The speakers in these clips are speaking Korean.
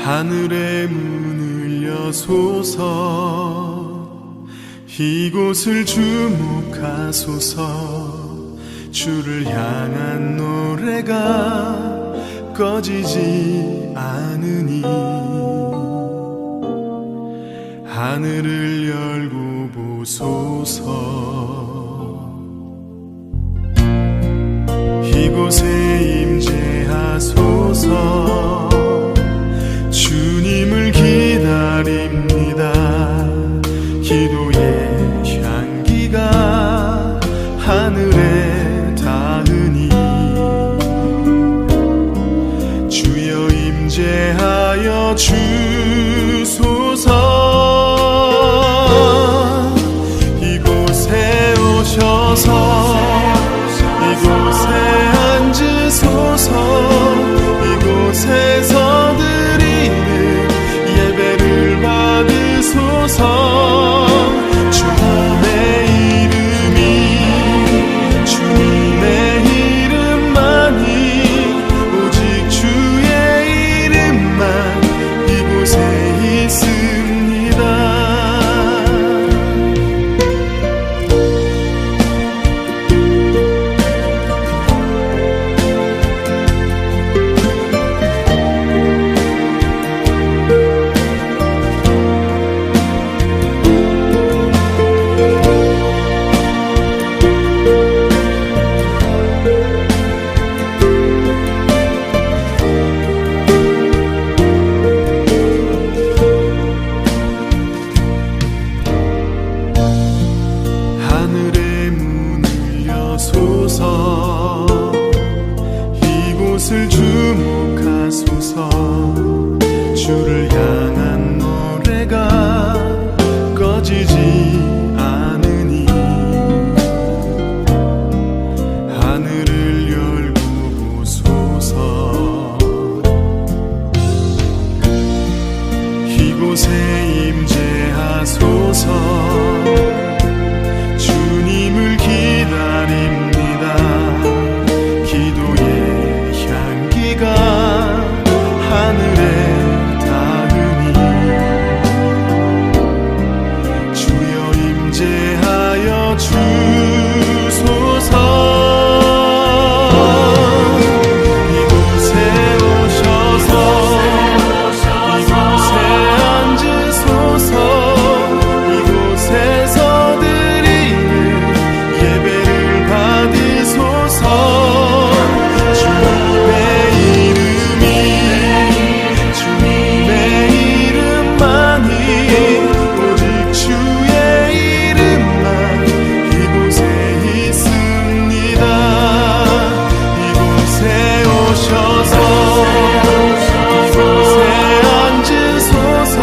하늘의 문을 여소서 이곳을 주목하소서 주를 향한 노래가 꺼지지 않으니 하늘을 열고 보소서 이곳에 임재하소서 주님을 기다립니다. 기도의 향기가 하늘에 닿으니 주여 임재하여 주소서 이곳에 오셔서 이곳에 앉으소서 이곳에서 예배를 받으소서 주님의 이름이 주님의 이름만이 오직 주의 이름만 이곳에 있습니다. 이곳을 주목하소서 주를 향한 노래가 꺼지지 않으니 하늘을 열고 보소서 이곳에 임재하소서 주님을 기다립니다. 기도의 향기가 하늘에 닿으니 주여 임재하여 주소서 이곳에 오셔서 이곳에 앉으소서 이곳에서 드리는 예배를 받으소서 주님의 이름이 주님의 이름만이 오직 주의 이름만 이곳에 있습니다. 이곳에 오셔서 이곳에 앉으소서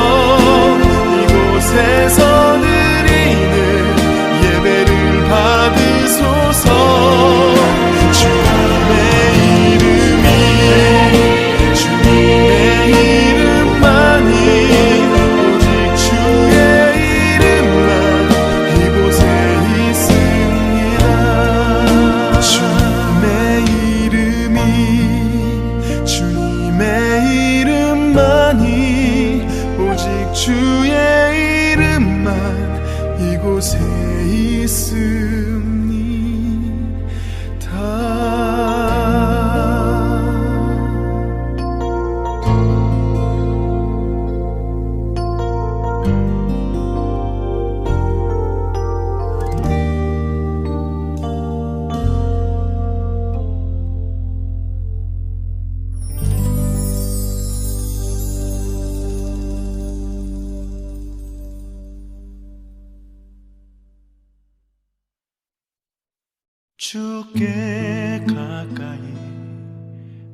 이곳에서 드리는 예배를 받으소서 주님의 이름이 주님의 이름만이 오직 주의 이름만 이곳에 있습니다. 주님의 이름이 주님의 이름만이 오직 주의 이름만 이곳에 있습니다. 주께 가까이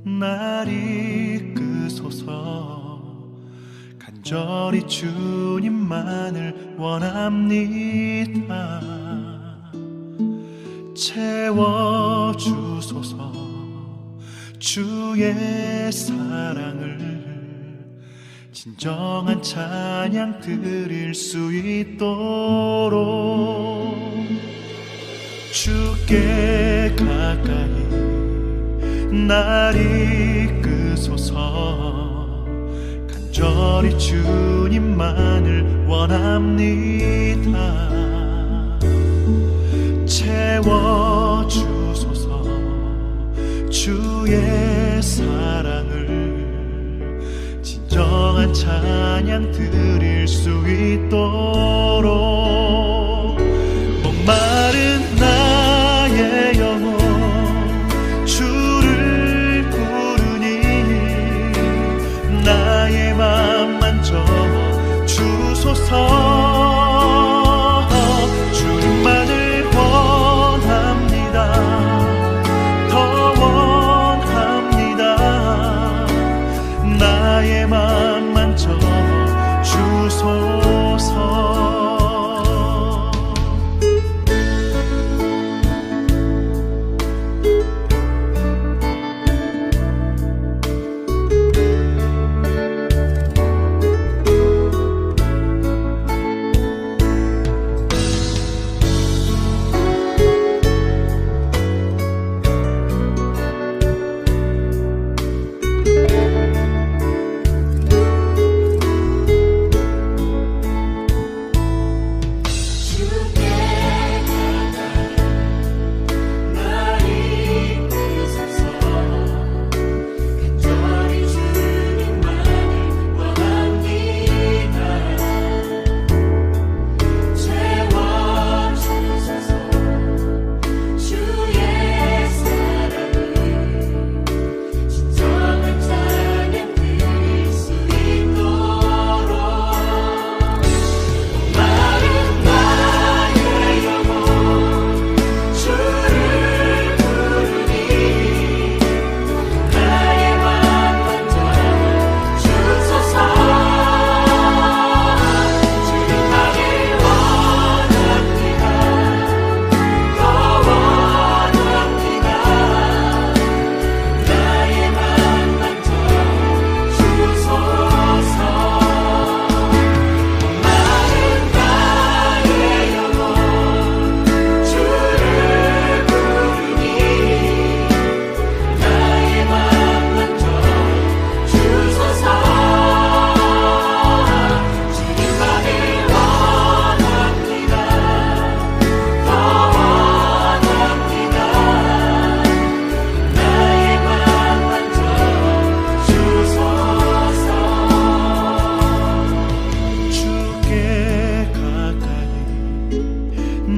날 이끄소서 간절히 주님만을 원합니다. 채워주소서 주의 사랑을 진정한 찬양 드릴 수 있도록 주께 가까이 날 이끄소서 간절히 간절히 주님만을 원합니다. 채워주소서 주의 사랑을 진정한 찬양 드릴 수 있도록 목마른 나의 영혼 주를 부르니 나의 맘 만져 주소서. 주님만을 원합니다. 더 원합니다. 나의 맘 만져 주소서.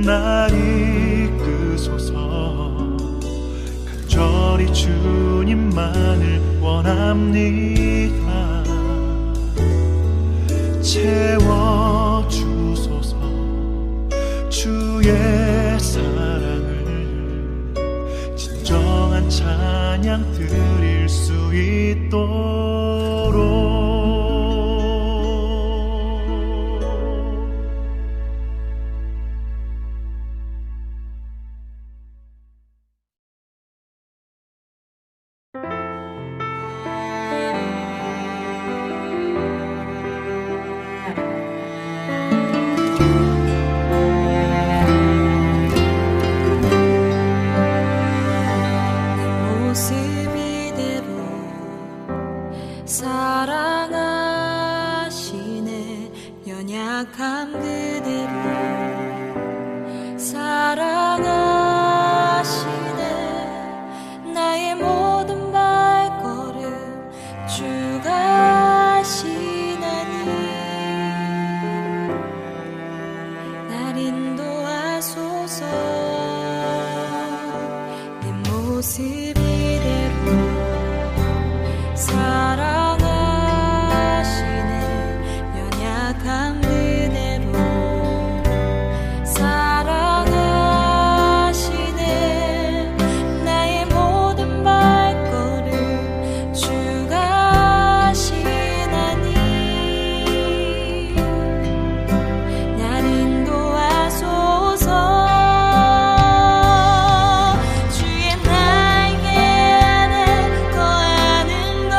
날 이끄소서. 간절히 주님만을 원합니다. 채워주소서 주의 사랑을 진정한 찬양 드릴 수 있도록. 사랑하시네 연약함 그대로 사랑하시네 나의 모든 발걸음 주가 하시나니 날 인도하소서 내 모습 이대로 사랑하시네 연약함 그대로 사랑하시네 나의 모든 발걸음 주가 하시나니 날 인도하소서. 주의 날개 아래 거하는 것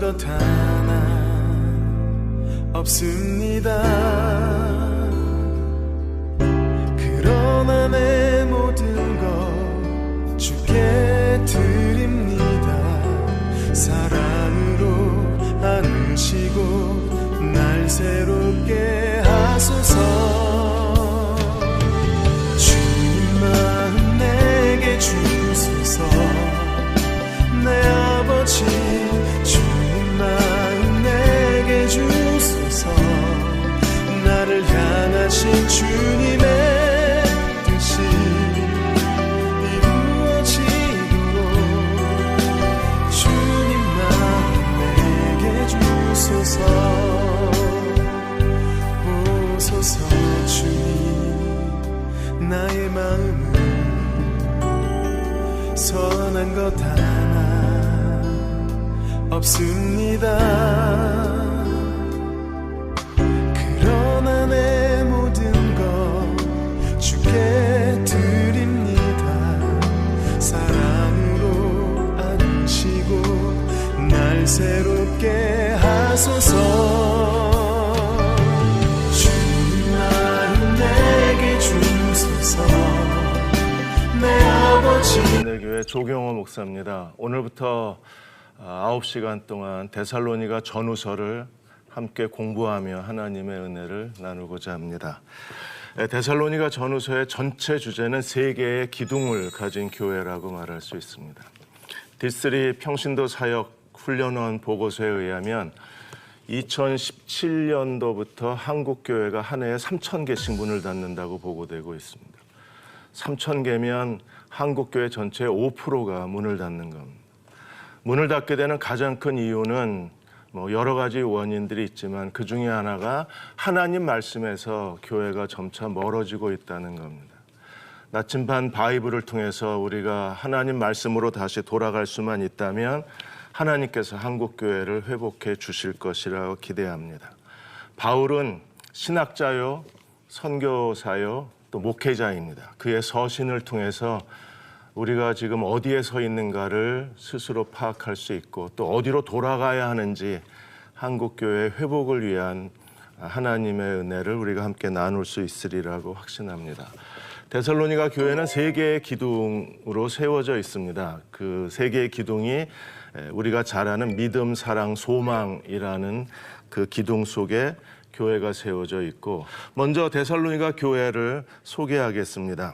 것 하나 없습니다. 그러나 내 모든 것 주께 드립니다. 사랑으로 안으시고 날 새롭게 하소서. 주님 마음 내게 주소서. 내 아버지 주님 마음 내게 주소서. 나를 향하신 주님의 뜻이 이루어지도록 주님 마음 내게 주소서. 오소서. 주님 나의 마음은 선한 것 하나 없습니다. 그러나 내 모든 것 주께 드립니다. 사랑으로 안으시고 날 새롭게 하소서. 주님 마음 내게 주소서. 내 아버지. 내 교회 조경호 목사입니다. 오늘부터 9시간 동안 데살로니가 전후서를 함께 공부하며 하나님의 은혜를 나누고자 합니다. 데살로니가 전후서의 전체 주제는 세 개의 기둥을 가진 교회라고 말할 수 있습니다. D3 평신도 사역 훈련원 보고서에 의하면 2017년도부터 한국 교회가 한 해에 3,000개씩 문을 닫는다고 보고되고 있습니다. 3,000개면 한국 교회 전체의 5%가 문을 닫는 겁니다. 문을 닫게 되는 가장 큰 이유는 여러 가지 원인들이 있지만 그 중에 하나가 하나님 말씀에서 교회가 점차 멀어지고 있다는 겁니다. 나침반 바이블을 통해서 우리가 하나님 말씀으로 다시 돌아갈 수만 있다면 하나님께서 한국 교회를 회복해 주실 것이라고 기대합니다. 바울은 신학자요, 선교사요, 또 목회자입니다. 그의 서신을 통해서 우리가 지금 어디에 서 있는가를 스스로 파악할 수 있고 또 어디로 돌아가야 하는지 한국교회의 회복을 위한 하나님의 은혜를 우리가 함께 나눌 수 있으리라고 확신합니다. 데살로니가 교회는 세 개의 기둥으로 세워져 있습니다. 그 세 개의 기둥이 우리가 잘 아는 믿음, 사랑, 소망이라는 그 기둥 속에 교회가 세워져 있고, 먼저 데살로니가 교회를 소개하겠습니다.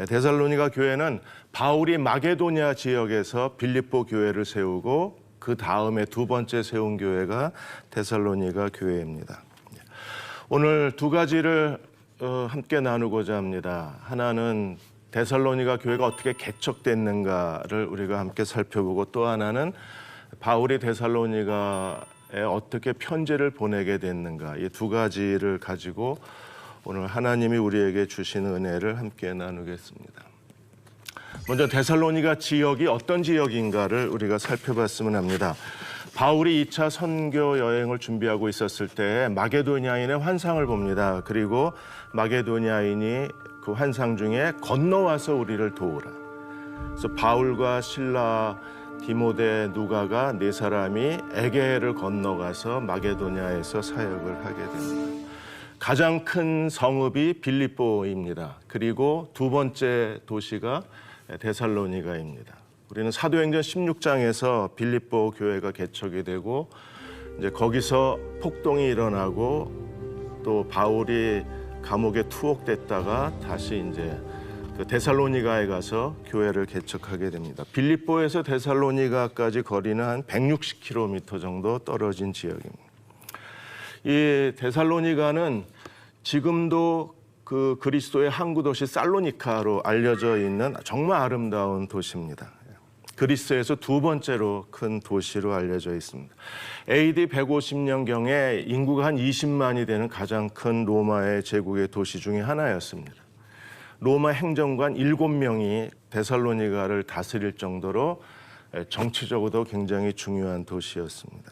데살로니가 교회는 바울이 마게도냐 지역에서 빌립보 교회를 세우고 그 다음에 두 번째 세운 교회가 데살로니가 교회입니다. 오늘 두 가지를 함께 나누고자 합니다. 하나는 데살로니가 교회가 어떻게 개척됐는가를 우리가 함께 살펴보고, 또 하나는 바울이 데살로니가에 어떻게 편지를 보내게 됐는가, 이 두 가지를 가지고 오늘 하나님이 우리에게 주시는 은혜를 함께 나누겠습니다. 먼저 데살로니가 지역이 어떤 지역인가를 우리가 살펴봤으면 합니다. 바울이 2차 선교 여행을 준비하고 있었을 때 마게도냐인의 환상을 봅니다. 그리고 마게도냐인이 그 환상 중에 건너와서 우리를 도우라. 그래서 바울과 실라, 디모데, 누가가 네 사람이 에게해를 건너가서 마게도냐에서 사역을 하게 됩니다. 가장 큰 성읍이 빌립보입니다. 그리고 두 번째 도시가 데살로니가입니다. 우리는 사도행전 16장에서 빌립보 교회가 개척이 되고 이제 거기서 폭동이 일어나고 또 바울이 감옥에 투옥됐다가 다시 이제 그 데살로니가에 가서 교회를 개척하게 됩니다. 빌립보에서 데살로니가까지 거리는 한 160km 정도 떨어진 지역입니다. 이 데살로니가는 지금도 그 그리스도의 항구 도시 살로니카로 알려져 있는 정말 아름다운 도시입니다. 그리스에서 두 번째로 큰 도시로 알려져 있습니다. AD 150년경에 인구가 한 20만이 되는 가장 큰 로마의 제국의 도시 중에 하나였습니다. 로마 행정관 7명이 데살로니가를 다스릴 정도로 정치적으로도 굉장히 중요한 도시였습니다.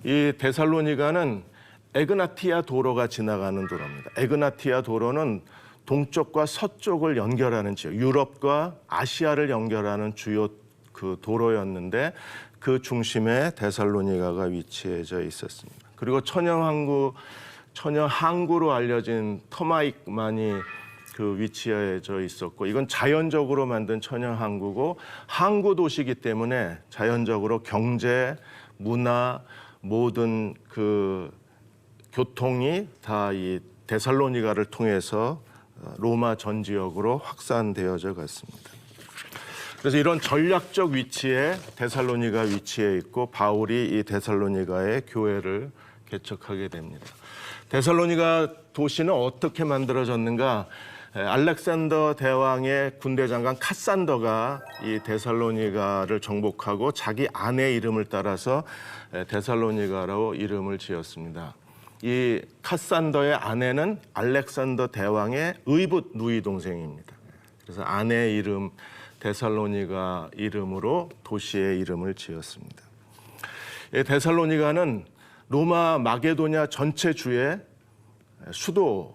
이 데살로니가는 에그나티아 도로가 지나가는 도로입니다. 에그나티아 도로는 동쪽과 서쪽을 연결하는 지역, 유럽과 아시아를 연결하는 주요 그 도로였는데 그 중심에 데살로니가가 위치해져 있었습니다. 그리고 천연 항구로 알려진 터마익만이 그 위치해져 있었고, 이건 자연적으로 만든 천연 항구고, 항구 도시이기 때문에 자연적으로 경제, 문화, 모든 그 교통이 다 이 데살로니가를 통해서 로마 전 지역으로 확산되어져 갔습니다. 그래서 이런 전략적 위치에 데살로니가 위치해 있고, 바울이 이 데살로니가의 교회를 개척하게 됩니다. 데살로니가 도시는 어떻게 만들어졌는가? 알렉산더 대왕의 군대 장관 카산더가 이 데살로니가를 정복하고 자기 아내 이름을 따라서 데살로니가로 이름을 지었습니다. 이 카산더의 아내는 알렉산더 대왕의 의붓 누이 동생입니다. 그래서 아내의 이름 데살로니가 이름으로 도시의 이름을 지었습니다. 데살로니가는 로마 마게도냐 전체 주의 수도로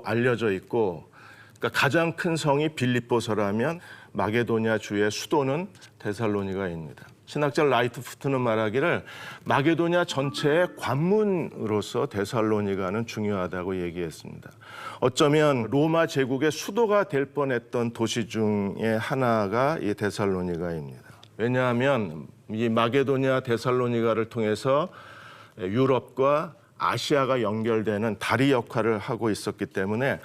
알려져 있고, 그러니까 가장 큰 성이 빌립보서라면 마게도냐 주의 수도는 데살로니가입니다. 신학자 라이트푸트는 말하기를 마게도냐 전체의 관문으로서 데살로니가는 중요하다고 얘기했습니다. 어쩌면 로마 제국의 수도가 될 뻔했던 도시 중에 하나가 이 데살로니가입니다. 왜냐하면 이 마게도냐 데살로니가를 통해서 유럽과 아시아가 연결되는 다리 역할을 하고 있었기 때문에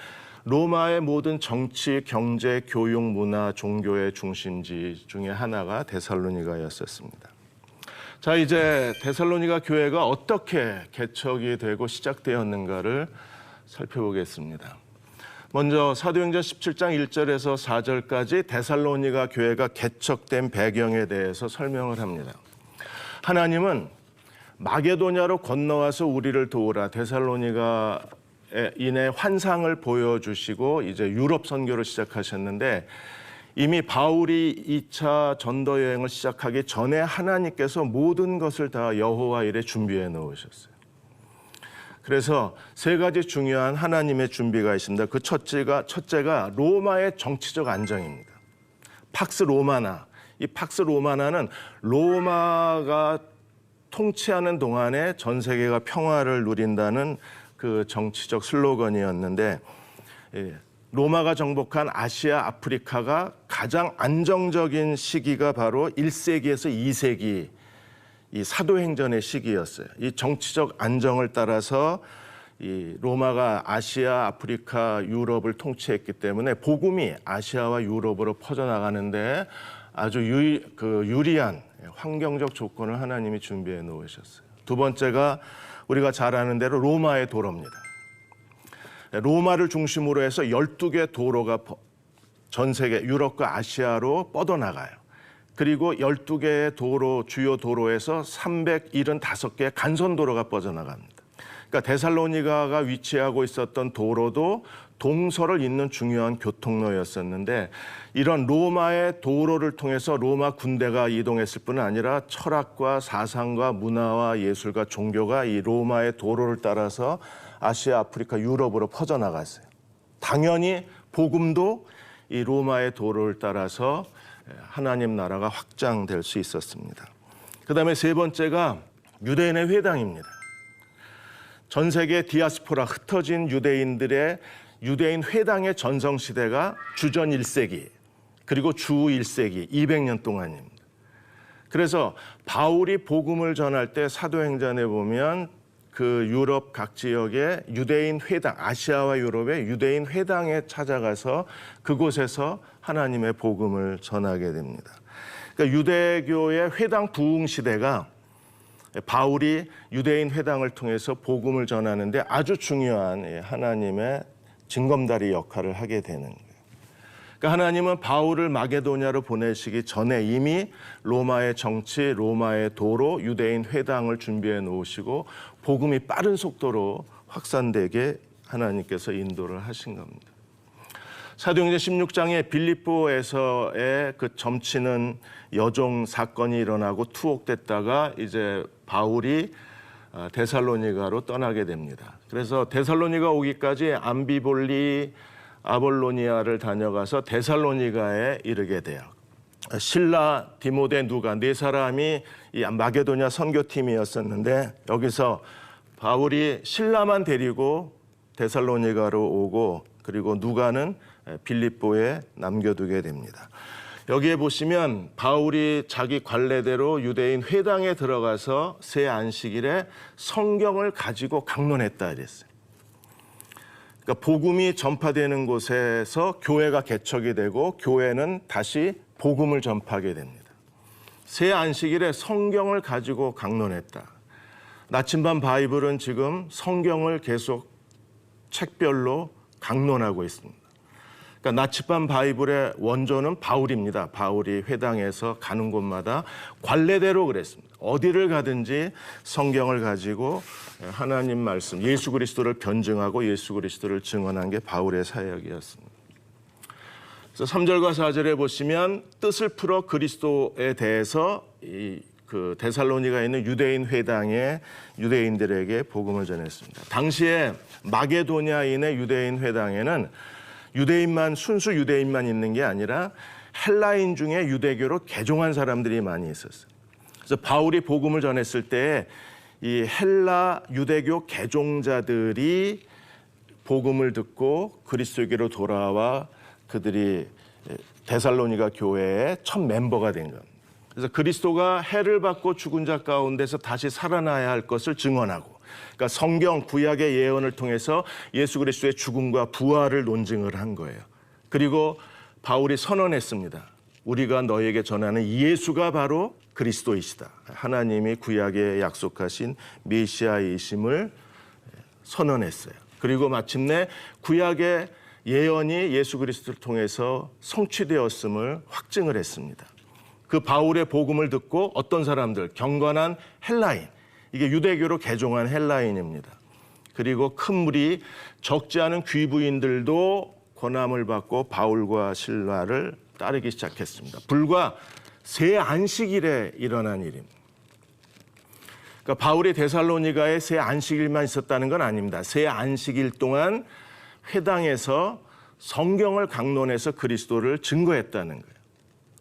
로마의 모든 정치, 경제, 교육, 문화, 종교의 중심지 중에 하나가 데살로니가였었습니다. 자, 이제 데살로니가 교회가 어떻게 개척이 되고 시작되었는가를 살펴보겠습니다. 먼저 사도행전 17장 1절에서 4절까지 데살로니가 교회가 개척된 배경에 대해서 설명을 합니다. 하나님은 마게도냐로 건너와서 우리를 도우라, 데살로니가 인해 환상을 보여주시고 이제 유럽 선교를 시작하셨는데, 이미 바울이 2차 전도 여행을 시작하기 전에 하나님께서 모든 것을 다 여호와 일에 준비해 놓으셨어요. 그래서 세 가지 중요한 하나님의 준비가 있습니다. 그 첫째가 로마의 정치적 안정입니다. 팍스 로마나. 이 팍스 로마나는 로마가 통치하는 동안에 전 세계가 평화를 누린다는 그 정치적 슬로건이었는데, 로마가 정복한 아시아, 아프리카가 가장 안정적인 시기가 바로 1세기에서 2세기 이 사도행전의 시기였어요. 이 정치적 안정을 따라서 이 로마가 아시아, 아프리카, 유럽을 통치했기 때문에 복음이 아시아와 유럽으로 퍼져나가는데 아주 유리한 환경적 조건을 하나님이 준비해 놓으셨어요. 두 번째가 우리가 잘 아는 대로 로마의 도로입니다. 로마를 중심으로 해서 12개 도로가 전 세계 유럽과 아시아로 뻗어나가요. 그리고 12개의 주요 도로에서 375개의 간선도로가 뻗어나갑니다. 그러니까 데살로니가가 위치하고 있었던 도로도 동서를 잇는 중요한 교통로였었는데, 이런 로마의 도로를 통해서 로마 군대가 이동했을 뿐 아니라 철학과 사상과 문화와 예술과 종교가 이 로마의 도로를 따라서 아시아, 아프리카, 유럽으로 퍼져나갔어요. 당연히 복음도 이 로마의 도로를 따라서 하나님 나라가 확장될 수 있었습니다. 그 다음에 세 번째가 유대인의 회당입니다. 전 세계 디아스포라, 흩어진 유대인들의 유대인 회당의 전성시대가 주전 1세기 그리고 주 1세기 200년 동안입니다. 그래서 바울이 복음을 전할 때 사도행전에 보면 그 유럽 각 지역의 유대인 회당, 아시아와 유럽의 유대인 회당에 찾아가서 그곳에서 하나님의 복음을 전하게 됩니다. 그러니까 유대교의 회당 부흥 시대가 바울이 유대인 회당을 통해서 복음을 전하는데 아주 중요한 하나님의 징검다리 역할을 하게 되는 거예요. 그러니까 하나님은 바울을 마게도냐로 보내시기 전에 이미 로마의 정치, 로마의 도로, 유대인 회당을 준비해 놓으시고 복음이 빠른 속도로 확산되게 하나님께서 인도를 하신 겁니다. 사도행전 16장에 빌립보에서의 그 점치는 여종 사건이 일어나고 투옥됐다가 이제 바울이 데살로니가로 떠나게 됩니다. 그래서 데살로니가 오기까지 암비볼리, 아볼로니아를 다녀가서 데살로니가에 이르게 돼요. 실라, 디모데, 누가 네 사람이 이 마게도냐 선교팀이었었는데 여기서 바울이 실라만 데리고 데살로니가로 오고 그리고 누가는 빌립보에 남겨두게 됩니다. 여기에 보시면 바울이 자기 관례대로 유대인 회당에 들어가서 새 안식일에 성경을 가지고 강론했다 이랬어요. 그러니까 복음이 전파되는 곳에서 교회가 개척이 되고 교회는 다시 복음을 전파하게 됩니다. 새 안식일에 성경을 가지고 강론했다. 나침반 바이블은 지금 성경을 계속 책별로 강론하고 있습니다. 그러니까 나침반 바이블의 원조는 바울입니다. 바울이 회당에서 가는 곳마다 관례대로 그랬습니다. 어디를 가든지 성경을 가지고 하나님 말씀, 예수 그리스도를 변증하고 예수 그리스도를 증언한 게 바울의 사역이었습니다. 그래서 3절과 4절에 보시면 뜻을 풀어 그리스도에 대해서 그 데살로니가에 있는 유대인 회당의 유대인들에게 복음을 전했습니다. 당시에 마게도냐인의 유대인 회당에는 유대인만 순수 유대인만 있는 게 아니라 헬라인 중에 유대교로 개종한 사람들이 많이 있었어요. 그래서 바울이 복음을 전했을 때 이 헬라 유대교 개종자들이 복음을 듣고 그리스도교로 돌아와 그들이 데살로니가 교회의 첫 멤버가 된 겁니다. 그래서 그리스도가 해를 받고 죽은 자 가운데서 다시 살아나야 할 것을 증언하고, 그러니까 성경 구약의 예언을 통해서 예수 그리스도의 죽음과 부활을 논증을 한 거예요. 그리고 바울이 선언했습니다. 우리가 너에게 전하는 이 예수가 바로 그리스도이시다. 하나님이 구약에 약속하신 메시아이심을 선언했어요. 그리고 마침내 구약의 예언이 예수 그리스도를 통해서 성취되었음을 확증을 했습니다. 그 바울의 복음을 듣고 어떤 사람들, 경건한 헬라인, 이게 유대교로 개종한 헬라인입니다. 그리고 큰 무리, 적지 않은 귀부인들도 권함을 받고 바울과 실라를 따르기 시작했습니다. 불과 새 안식일에 일어난 일입니다. 그러니까 바울이 데살로니가에 새 안식일만 있었다는 건 아닙니다. 새 안식일 동안 회당에서 성경을 강론해서 그리스도를 증거했다는 거예요.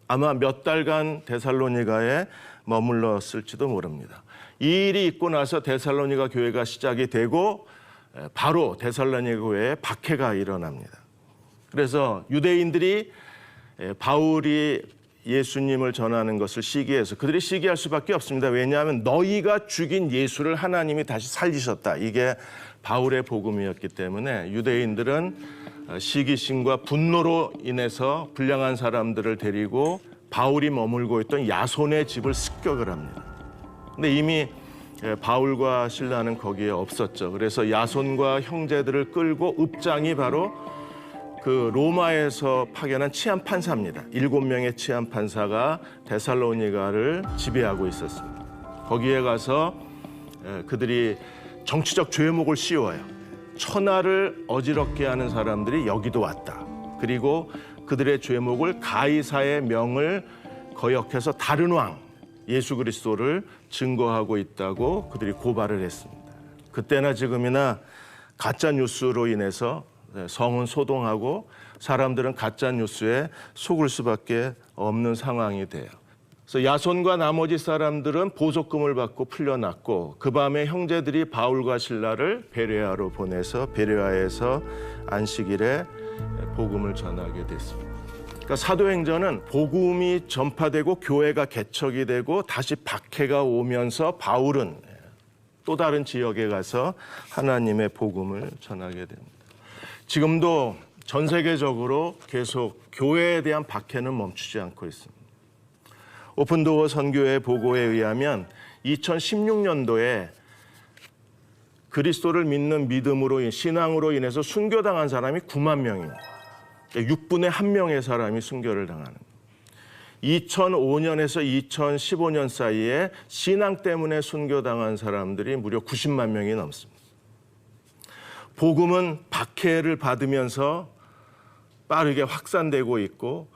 아마 몇 달간 데살로니가에 머물렀을지도 모릅니다. 이 일이 있고 나서 데살로니가 교회가 시작이 되고 바로 데살로니가 교회에 박해가 일어납니다. 그래서 유대인들이 바울이 예수님을 전하는 것을 시기해서 그들이 시기할 수밖에 없습니다. 왜냐하면 너희가 죽인 예수를 하나님이 다시 살리셨다. 이게 바울의 복음이었기 때문에 유대인들은 시기심과 분노로 인해서 불량한 사람들을 데리고 바울이 머물고 있던 야손의 집을 습격을 합니다. 근데 이미 바울과 실라는 거기에 없었죠. 그래서 야손과 형제들을 끌고 읍장이 바로 그 로마에서 파견한 치안 판사입니다. 7명의 치안 판사가 데살로니가를 지배하고 있었습니다. 거기에 가서 그들이 정치적 죄목을 씌워요. 천하를 어지럽게 하는 사람들이 여기도 왔다. 그리고 그들의 죄목을 가이사의 명을 거역해서 다른 왕 예수 그리스도를 증거하고 있다고 그들이 고발을 했습니다. 그때나 지금이나 가짜 뉴스로 인해서 성은 소동하고 사람들은 가짜 뉴스에 속을 수밖에 없는 상황이 돼요. 그래서 야손과 나머지 사람들은 보석금을 받고 풀려났고 그 밤에 형제들이 바울과 실라를 베레아로 보내서 베레아에서 안식일에 복음을 전하게 됐습니다. 그러니까 사도행전은 복음이 전파되고 교회가 개척이 되고 다시 박해가 오면서 바울은 또 다른 지역에 가서 하나님의 복음을 전하게 됩니다. 지금도 전 세계적으로 계속 교회에 대한 박해는 멈추지 않고 있습니다. 오픈도어 선교회 보고에 의하면 2016년도에 그리스도를 믿는 믿음으로 신앙으로 인해서 순교당한 사람이 9만 명입니다. 6분의 1명의 사람이 순교를 당하는 거예요. 2005년에서 2015년 사이에 신앙 때문에 순교당한 사람들이 무려 90만 명이 넘습니다. 복음은 박해를 받으면서 빠르게 확산되고 있고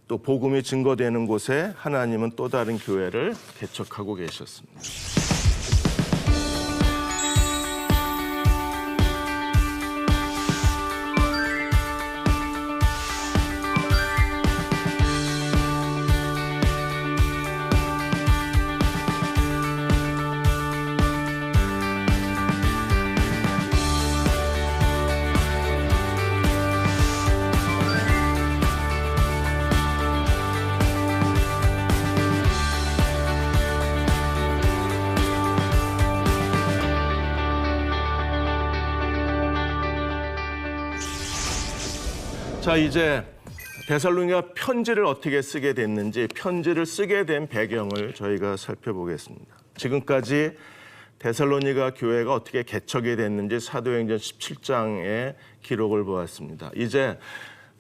또 복음이 증거되는 곳에 하나님은 또 다른 교회를 개척하고 계셨습니다. 자, 이제 데살로니가 편지를 어떻게 쓰게 됐는지, 편지를 쓰게 된 배경을 저희가 살펴보겠습니다. 지금까지 데살로니가 교회가 어떻게 개척이 됐는지 사도행전 17장의 기록을 보았습니다. 이제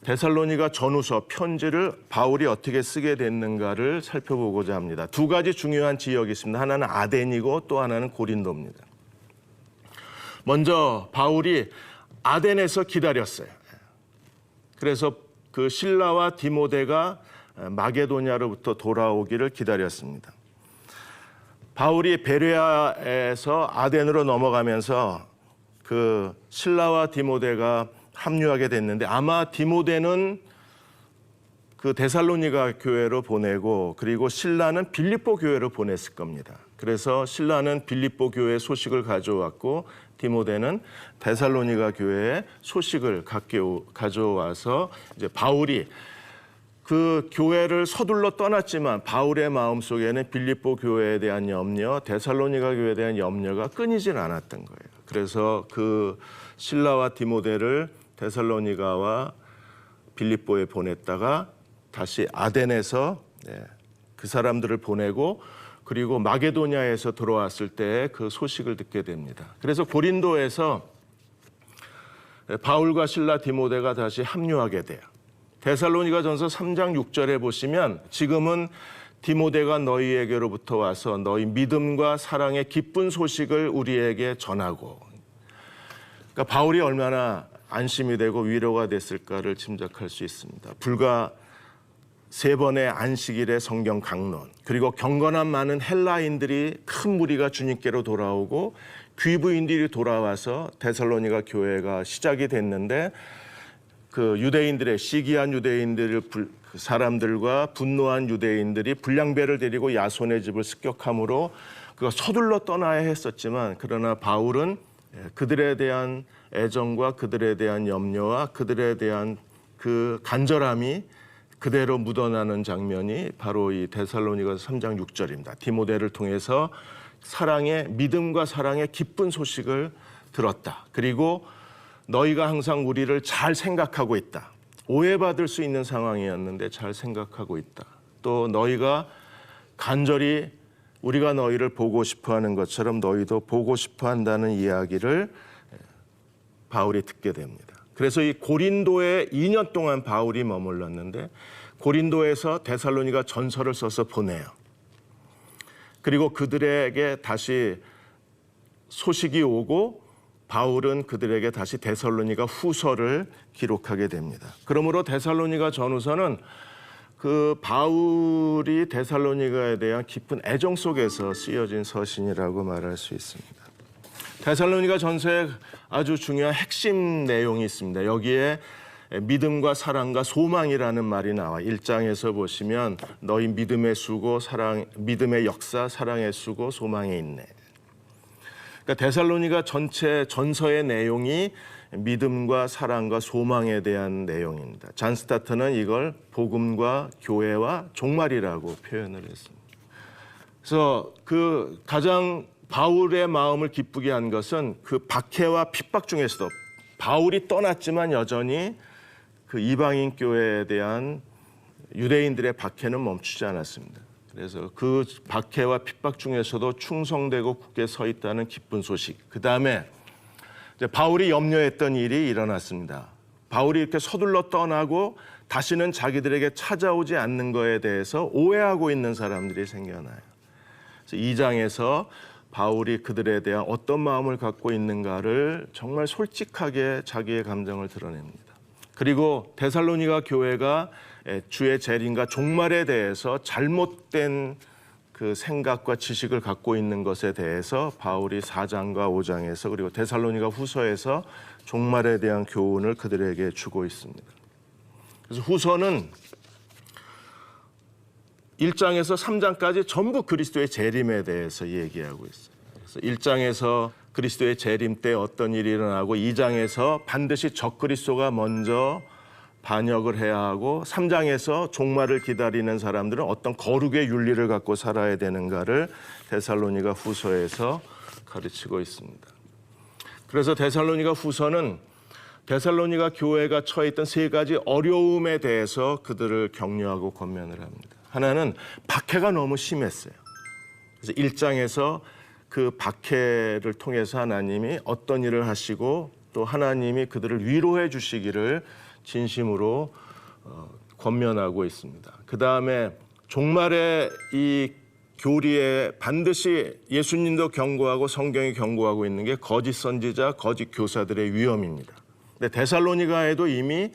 데살로니가 전후서 편지를 바울이 어떻게 쓰게 됐는가를 살펴보고자 합니다. 두 가지 중요한 지역이 있습니다. 하나는 아덴이고 또 하나는 고린도입니다. 먼저 바울이 아덴에서 기다렸어요. 그래서 그 실라와 디모데가 마게도냐로부터 돌아오기를 기다렸습니다. 바울이 베레아에서 아덴으로 넘어가면서 그 실라와 디모데가 합류하게 됐는데, 아마 디모데는 그 데살로니가 교회로 보내고, 그리고 실라는 빌립보 교회로 보냈을 겁니다. 그래서 실라는 빌립보 교회 소식을 가져왔고 디모데는 데살로니가 교회의 소식을 가져와서 이제 바울이 그 교회를 서둘러 떠났지만 바울의 마음속에는 빌립보 교회에 대한 염려, 데살로니가 교회에 대한 염려가 끊이질 않았던 거예요. 그래서 그 실라와 디모데를 데살로니가와 빌립보에 보냈다가 다시 아덴에서 그 사람들을 보내고, 그리고 마게도냐에서 들어왔을 때 그 소식을 듣게 됩니다. 그래서 고린도에서 바울과 실라, 디모데가 다시 합류하게 돼요. 데살로니가전서 3장 6절에 보시면, 지금은 디모데가 너희에게로부터 와서 너희 믿음과 사랑의 기쁜 소식을 우리에게 전하고. 그러니까 바울이 얼마나 안심이 되고 위로가 됐을까를 짐작할 수 있습니다. 불과 3번의 안식일의 성경 강론, 그리고 경건한 많은 헬라인들이 큰 무리가 주님께로 돌아오고 귀부인들이 돌아와서 데살로니가 교회가 시작이 됐는데, 그 유대인들의 시기한 유대인들을 사람들과 분노한 유대인들이 불량배를 데리고 야손의 집을 습격함으로 그가 서둘러 떠나야 했었지만, 그러나 바울은 그들에 대한 애정과 그들에 대한 염려와 그들에 대한 그 간절함이 그대로 묻어나는 장면이 바로 이 데살로니가서 3장 6절입니다. 디모데를 통해서 믿음과 사랑의 기쁜 소식을 들었다. 그리고 너희가 항상 우리를 잘 생각하고 있다. 오해받을 수 있는 상황이었는데 잘 생각하고 있다. 또 너희가 간절히 우리가 너희를 보고 싶어하는 것처럼 너희도 보고 싶어한다는 이야기를 바울이 듣게 됩니다. 그래서 이 고린도에 2년 동안 바울이 머물렀는데, 고린도에서 데살로니가 전서를 써서 보내요. 그리고 그들에게 다시 소식이 오고 바울은 그들에게 다시 데살로니가 후서를 기록하게 됩니다. 그러므로 데살로니가 전후서는 그 바울이 데살로니가에 대한 깊은 애정 속에서 쓰여진 서신이라고 말할 수 있습니다. 데살로니가 전서에 아주 중요한 핵심 내용이 있습니다. 여기에 믿음과 사랑과 소망이라는 말이 나와. 1장에서 보시면 너희 믿음의 수고, 믿음의 역사, 사랑의 수고, 소망의 인내. 그러니까 데살로니가 전체 전서의 내용이 믿음과 사랑과 소망에 대한 내용입니다. 잔 스타트는 이걸 복음과 교회와 종말이라고 표현을 했습니다. 그래서 그 가장 바울의 마음을 기쁘게 한 것은 그 박해와 핍박 중에서도 바울이 떠났지만 여전히 그 이방인 교회에 대한 유대인들의 박해는 멈추지 않았습니다. 그래서 그 박해와 핍박 중에서도 충성되고 굳게 서 있다는 기쁜 소식. 그 다음에 바울이 염려했던 일이 일어났습니다. 바울이 이렇게 서둘러 떠나고 다시는 자기들에게 찾아오지 않는 것에 대해서 오해하고 있는 사람들이 생겨나요. 그래서 2장에서 바울이 그들에 대한 어떤 마음을 갖고 있는가를 정말 솔직하게 자기의 감정을 드러냅니다. 그리고 데살로니가 교회가 주의 재림과 종말에 대해서 잘못된 그 생각과 지식을 갖고 있는 것에 대해서 바울이 4장과 5장에서 그리고 데살로니가 후서에서 종말에 대한 교훈을 그들에게 주고 있습니다. 그래서 후서는 1장에서 3장까지 전부 그리스도의 재림에 대해서 얘기하고 있어요. 그래서 1장에서 그리스도의 재림 때 어떤 일이 일어나고, 2장에서 반드시 적그리스도가 먼저 반역을 해야 하고, 3장에서 종말을 기다리는 사람들은 어떤 거룩의 윤리를 갖고 살아야 되는가를 데살로니가 후서에서 가르치고 있습니다. 그래서 데살로니가 후서는 데살로니가 교회가 처해 있던 세 가지 어려움에 대해서 그들을 격려하고 권면을 합니다. 하나는 박해가 너무 심했어요. 그래서 1장에서 그 박해를 통해서 하나님이 어떤 일을 하시고 또 하나님이 그들을 위로해 주시기를 진심으로 권면하고 있습니다. 그 다음에 종말의 이 교리에 반드시 예수님도 경고하고 성경이 경고하고 있는 게 거짓 선지자, 거짓 교사들의 위험입니다. 근데 데살로니가에도 이미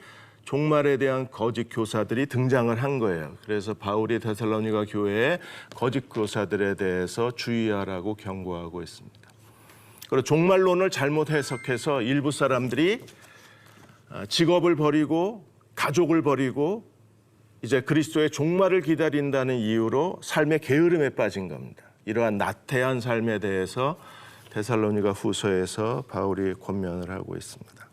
종말에 대한 거짓 교사들이 등장을 한 거예요. 그래서 바울이 데살로니가 교회에 거짓 교사들에 대해서 주의하라고 경고하고 있습니다. 그리고 종말론을 잘못 해석해서 일부 사람들이 직업을 버리고 가족을 버리고 이제 그리스도의 종말을 기다린다는 이유로 삶의 게으름에 빠진 겁니다. 이러한 나태한 삶에 대해서 데살로니가 후서에서 바울이 권면을 하고 있습니다.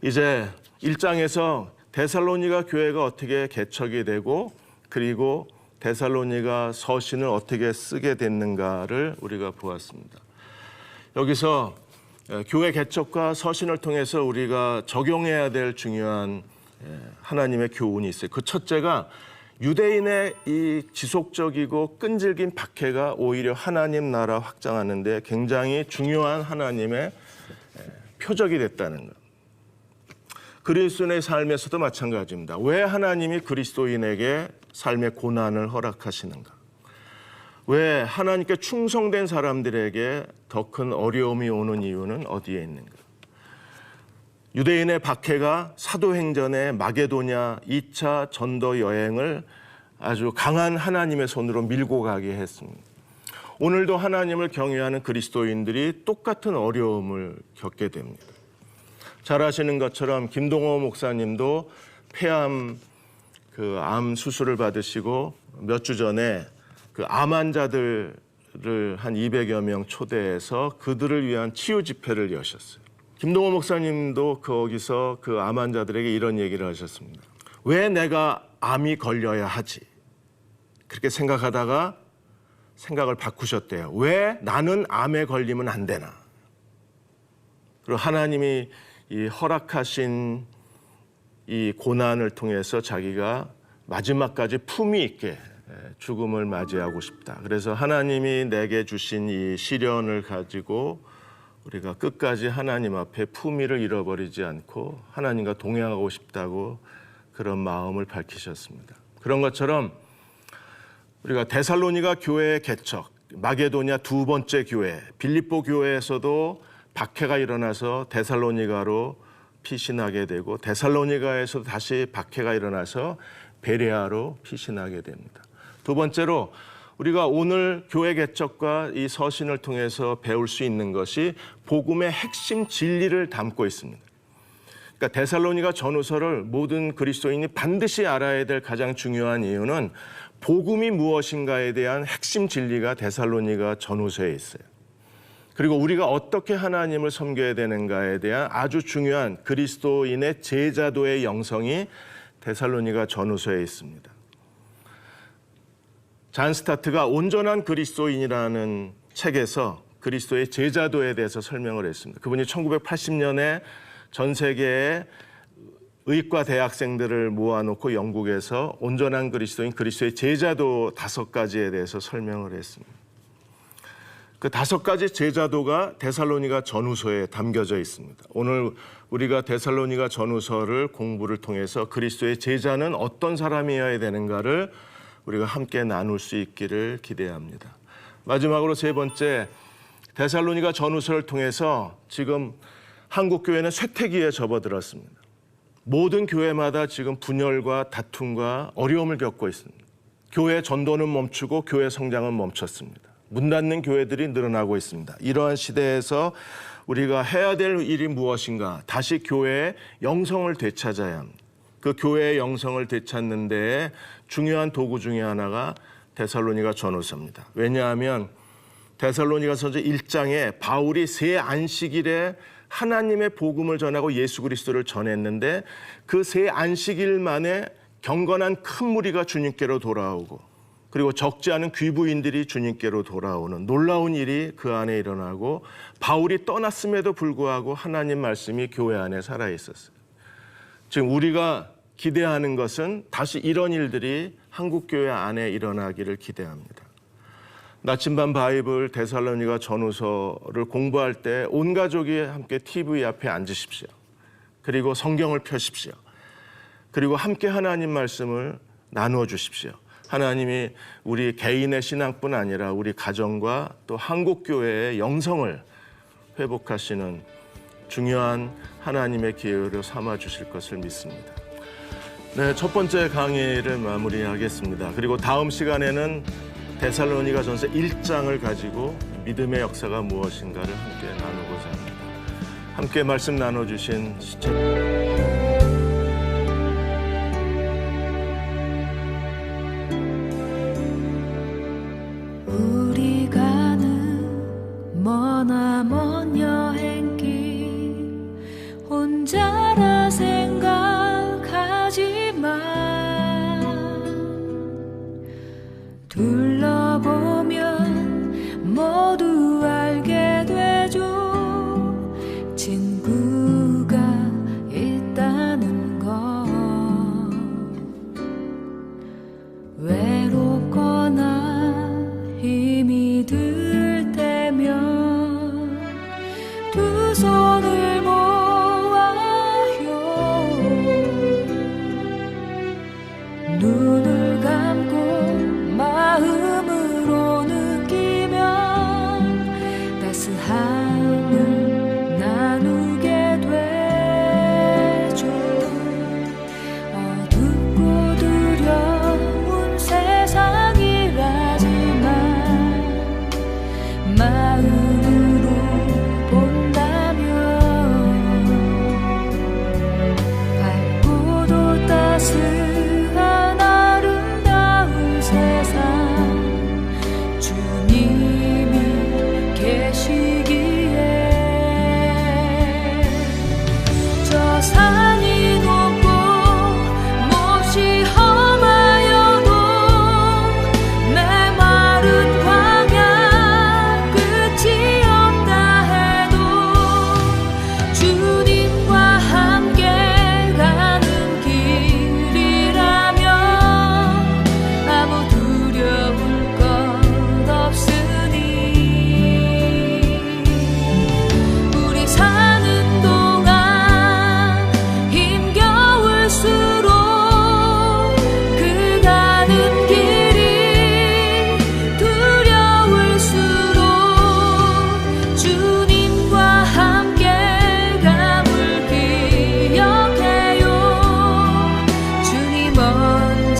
이제 1장에서 데살로니가 교회가 어떻게 개척이 되고 그리고 데살로니가 서신을 어떻게 쓰게 됐는가를 우리가 보았습니다. 여기서 교회 개척과 서신을 통해서 우리가 적용해야 될 중요한 하나님의 교훈이 있어요. 그 첫째가 유대인의 이 지속적이고 끈질긴 박해가 오히려 하나님 나라 확장하는 데 굉장히 중요한 하나님의 표적이 됐다는 것. 그리스도인의 삶에서도 마찬가지입니다. 왜 하나님이 그리스도인에게 삶의 고난을 허락하시는가? 왜 하나님께 충성된 사람들에게 더 큰 어려움이 오는 이유는 어디에 있는가? 유대인의 박해가 사도행전의 마게도냐 2차 전도 여행을 아주 강한 하나님의 손으로 밀고 가게 했습니다. 오늘도 하나님을 경외하는 그리스도인들이 똑같은 어려움을 겪게 됩니다. 잘 아시는 것처럼 김동호 목사님도 폐암 암 수술을 받으시고 몇 주 전에 그 암 환자들을 한 200여 명 초대해서 그들을 위한 치유 집회를 여셨어요. 김동호 목사님도 거기서 그 암 환자들에게 이런 얘기를 하셨습니다. 왜 내가 암이 걸려야 하지? 그렇게 생각하다가 생각을 바꾸셨대요. 왜 나는 암에 걸리면 안 되나? 그리고 하나님이 이 허락하신 이 고난을 통해서 자기가 마지막까지 품위 있게 죽음을 맞이하고 싶다. 그래서 하나님이 내게 주신 이 시련을 가지고 우리가 끝까지 하나님 앞에 품위를 잃어버리지 않고 하나님과 동행하고 싶다고 그런 마음을 밝히셨습니다. 그런 것처럼 우리가 데살로니가 교회의 개척, 마게도냐 두 번째 교회, 빌립보 교회에서도 박해가 일어나서 데살로니가로 피신하게 되고 데살로니가에서 다시 박해가 일어나서 베레아로 피신하게 됩니다. 두 번째로 우리가 오늘 교회 개척과 이 서신을 통해서 배울 수 있는 것이 복음의 핵심 진리를 담고 있습니다. 그러니까 데살로니가 전후서를 모든 그리스도인이 반드시 알아야 될 가장 중요한 이유는 복음이 무엇인가에 대한 핵심 진리가 데살로니가 전후서에 있어요. 그리고 우리가 어떻게 하나님을 섬겨야 되는가에 대한 아주 중요한 그리스도인의 제자도의 영성이 데살로니가 전후서에 있습니다. 잔 스타트가 온전한 그리스도인이라는 책에서 그리스도의 제자도에 대해서 설명을 했습니다. 그분이 1980년에 전 세계의 의과 대학생들을 모아놓고 영국에서 온전한 그리스도인, 그리스도의 제자도 5가지에 대해서 설명을 했습니다. 그 5가지 제자도가 데살로니가 전후서에 담겨져 있습니다. 오늘 우리가 데살로니가 전후서를 공부를 통해서 그리스도의 제자는 어떤 사람이어야 되는가를 우리가 함께 나눌 수 있기를 기대합니다. 마지막으로 세 번째, 데살로니가 전후서를 통해서 지금 한국 교회는 쇠퇴기에 접어들었습니다. 모든 교회마다 지금 분열과 다툼과 어려움을 겪고 있습니다. 교회 전도는 멈추고 교회 성장은 멈췄습니다. 문 닫는 교회들이 늘어나고 있습니다. 이러한 시대에서 우리가 해야 될 일이 무엇인가? 다시 교회의 영성을 되찾아야 합니다. 그 교회의 영성을 되찾는 데에 중요한 도구 중에 하나가 데살로니가 전후서입니다. 왜냐하면 데살로니가서 1장에 바울이 새 안식일에 하나님의 복음을 전하고 예수 그리스도를 전했는데 그 새 안식일 만에 경건한 큰 무리가 주님께로 돌아오고 그리고 적지 않은 귀부인들이 주님께로 돌아오는 놀라운 일이 그 안에 일어나고 바울이 떠났음에도 불구하고 하나님 말씀이 교회 안에 살아있었어요. 지금 우리가 기대하는 것은 다시 이런 일들이 한국교회 안에 일어나기를 기대합니다. 나침반 바이블 데살로니가 전후서를 공부할 때 온 가족이 함께 TV 앞에 앉으십시오. 그리고 성경을 펴십시오. 그리고 함께 하나님 말씀을 나누어 주십시오. 하나님이 우리 개인의 신앙뿐 아니라 우리 가정과 또 한국교회의 영성을 회복하시는 중요한 하나님의 기회로 삼아 주실 것을 믿습니다. 네, 첫 번째 강의를 마무리하겠습니다. 그리고 다음 시간에는 데살로니가 전서 1장을 가지고 믿음의 역사가 무엇인가를 함께 나누고자 합니다. 함께 말씀 나눠주신 시청